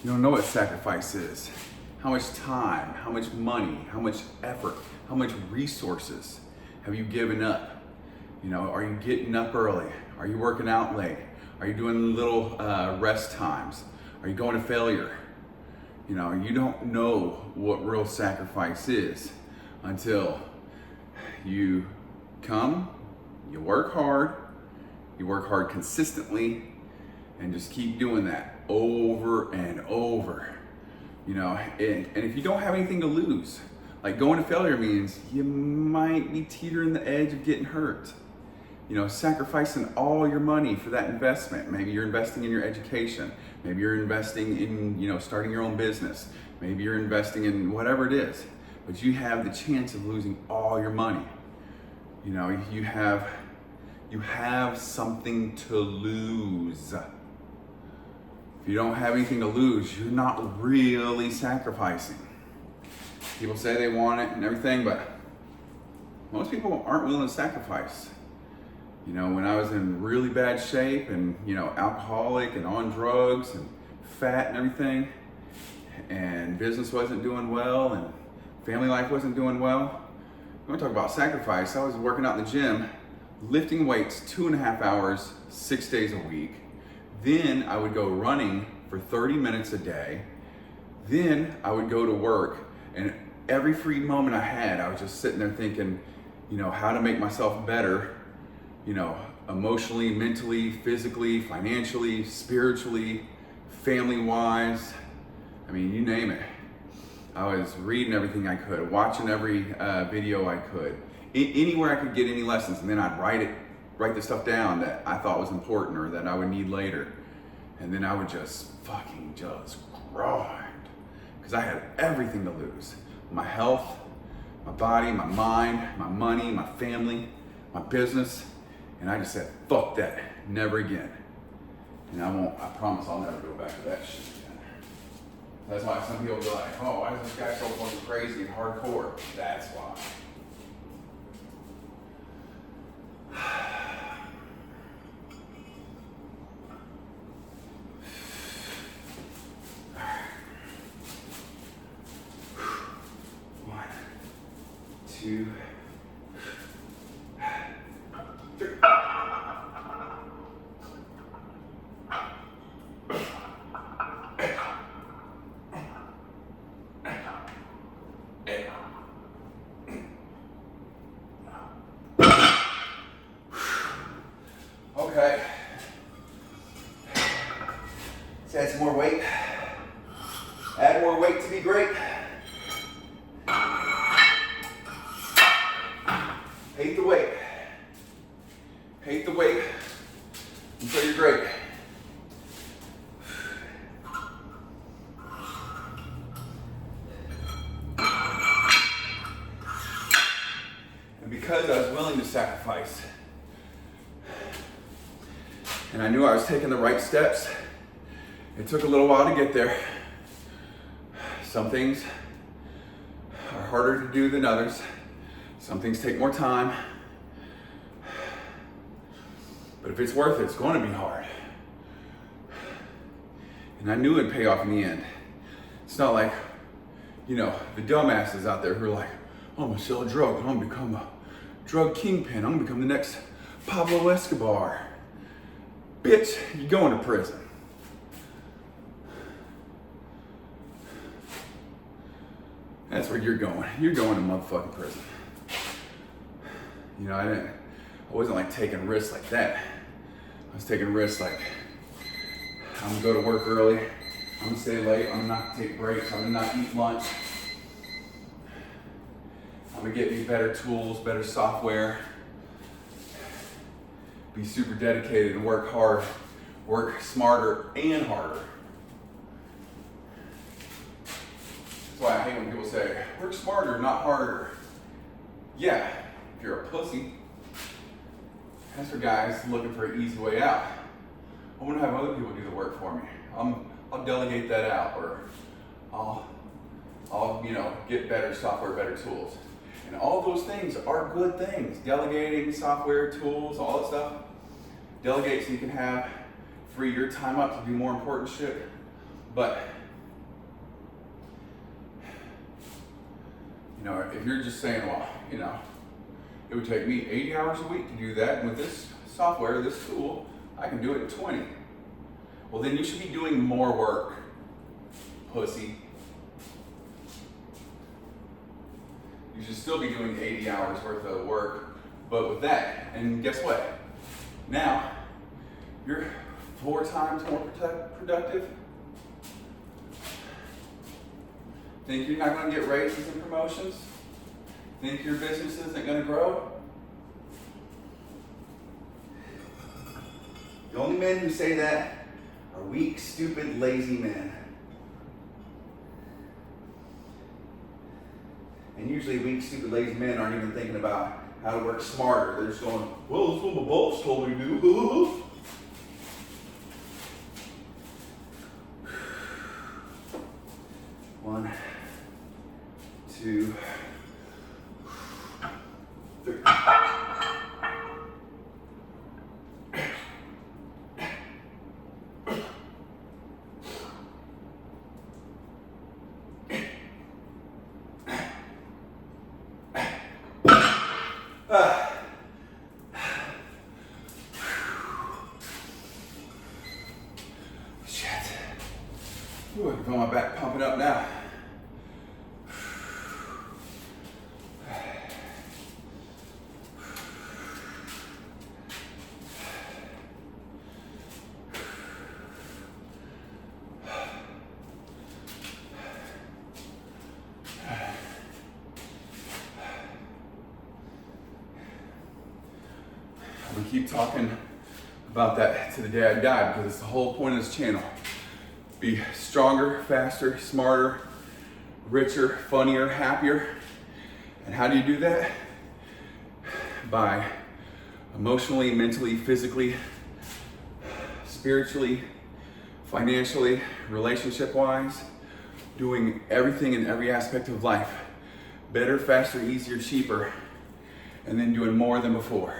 You don't know what sacrifice is. How much time, how much money, how much effort, how much resources have you given up? You know, are you getting up early? Are you working out late? Are you doing little rest times? Are you going to failure? You know, you don't know what real sacrifice is until you come, you work hard consistently, and just keep doing that over and over. You know, and if you don't have anything to lose, like going to failure means you might be teetering the edge of getting hurt. You know, sacrificing all your money for that investment. Maybe you're investing in your education. Maybe you're investing in, you know, starting your own business. Maybe you're investing in whatever it is. But you have the chance of losing all your money. You know, you have something to lose. If you don't have anything to lose, you're not really sacrificing. People say they want it and everything, but most people aren't willing to sacrifice. You know, when I was in really bad shape and, you know, alcoholic and on drugs and fat and everything, and business wasn't doing well and family life wasn't doing well, I'm gonna talk about sacrifice. I was working out in the gym, lifting weights 2.5 hours, 6 days a week. Then I would go running for 30 minutes a day. Then I would go to work, and every free moment I had, I was just sitting there thinking, you know, how to make myself better, you know, emotionally, mentally, physically, financially, spiritually, family-wise. I mean, you name it. I was reading everything I could, watching every video I could, anywhere I could get any lessons, and then I'd write the stuff down that I thought was important or that I would need later. And then I would just grind, because I had everything to lose. My health, my body, my mind, my money, my family, my business. And I just said, fuck that, never again. And I promise I'll never go back to that shit again. That's why some people be like, oh, why is this guy so fucking crazy and hardcore? That's why. One, two, three. Okay. Let's add some more weight. Add more weight to be great. Hate the weight. Hate the weight until you're great. And because I was willing to sacrifice, and I knew I was taking the right steps, it took a little while to get there. Some things are harder to do than others. Some things take more time. But if it's worth it, it's going to be hard. And I knew it'd pay off in the end. It's not like, you know, the dumbasses out there who are like, oh, I'm gonna sell drugs, I'm gonna become a drug kingpin, I'm gonna become the next Pablo Escobar. Bitch, you're going to prison. That's where you're going. You're going to motherfucking prison. You know, I wasn't like taking risks like that. I was taking risks like, I'm gonna go to work early, I'm gonna stay late, I'm not gonna take breaks, I'm gonna not eat lunch. I'm gonna get me better tools, better software, be super dedicated and work hard, work smarter and harder. That's why I hate when people say, work smarter, not harder. Yeah, if you're a pussy. That's for guys looking for an easy way out. I want to have other people do the work for me. I'll delegate that out, or I'll get better software, better tools. And all those things are good things. Delegating, software, tools, all that stuff. Delegate so you can free your time up to do more important shit. But You know, if you're just saying, well, you know, it would take me 80 hours a week to do that, and with this software, this tool, I can do it in 20. Well, then you should be doing more work, pussy. You should still be doing 80 hours worth of work, but with that, and guess what? Now, you're 4 times more productive. Think you're not going to get raises and promotions? Think your business isn't going to grow? The only men who say that are weak, stupid, lazy men. And usually weak, stupid, lazy men aren't even thinking about how to work smarter. They're just going, well, that's what my boss told me to do. One, two, three. Shit. Ooh, I can feel my back pumping up now. I'm gonna keep talking about that to the day I die, because it's the whole point of this channel. Be stronger, faster, smarter, richer, funnier, happier. And how do you do that? By emotionally, mentally, physically, spiritually, financially, relationship-wise, doing everything in every aspect of life. Better, faster, easier, cheaper, and then doing more than before.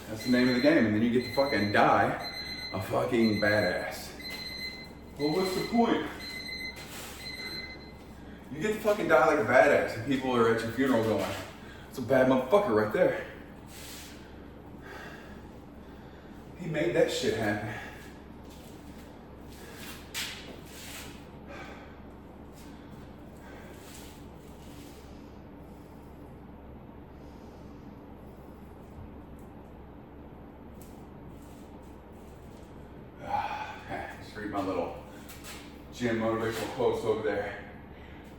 That's the name of the game, and then you get to fucking die a fucking badass. Well, what's the point? You get to fucking die like a badass, and people are at your funeral going, "It's a bad motherfucker right there. He made that shit happen." Just read my little gym motivational quotes over there.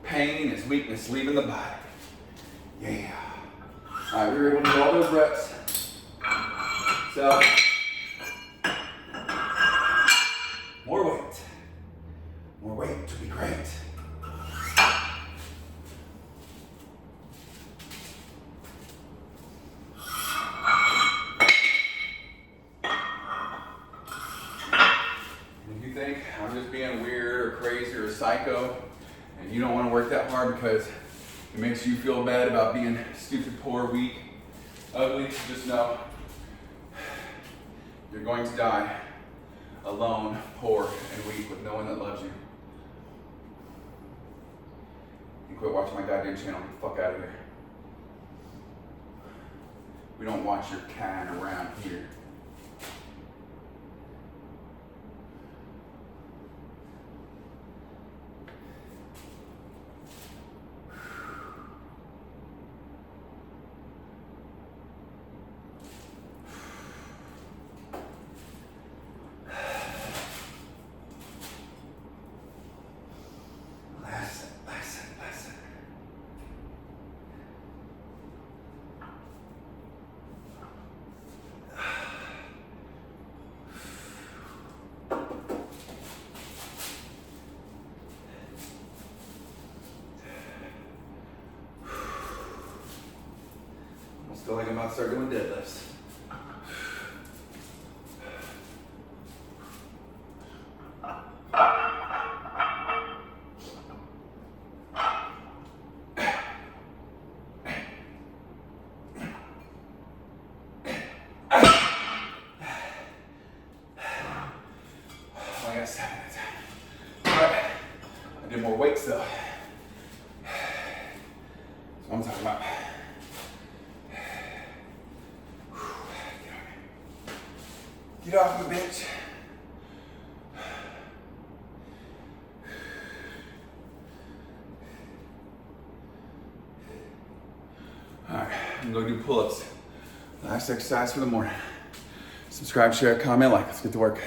Pain is weakness leaving the body. Yeah. All right, we were able to do all those reps. So, more weight. More weight to be great. If you think I'm just being weird or crazy or a psycho, and you don't want to work that hard because it makes you feel bad about being stupid, poor, weak, ugly, just know you're going to die alone, poor, and weak with no one that loves you. And quit watching my goddamn channel. Get the fuck out of here. We don't watch your kind around here. I feel like I'm about to start doing deadlifts. I got 7 minutes. All right, I Did more weights though. That's what I'm talking about. Get off me, bitch. All right, I'm gonna go do pull-ups. Last exercise for the morning. Subscribe, share, comment, like. Let's get to work.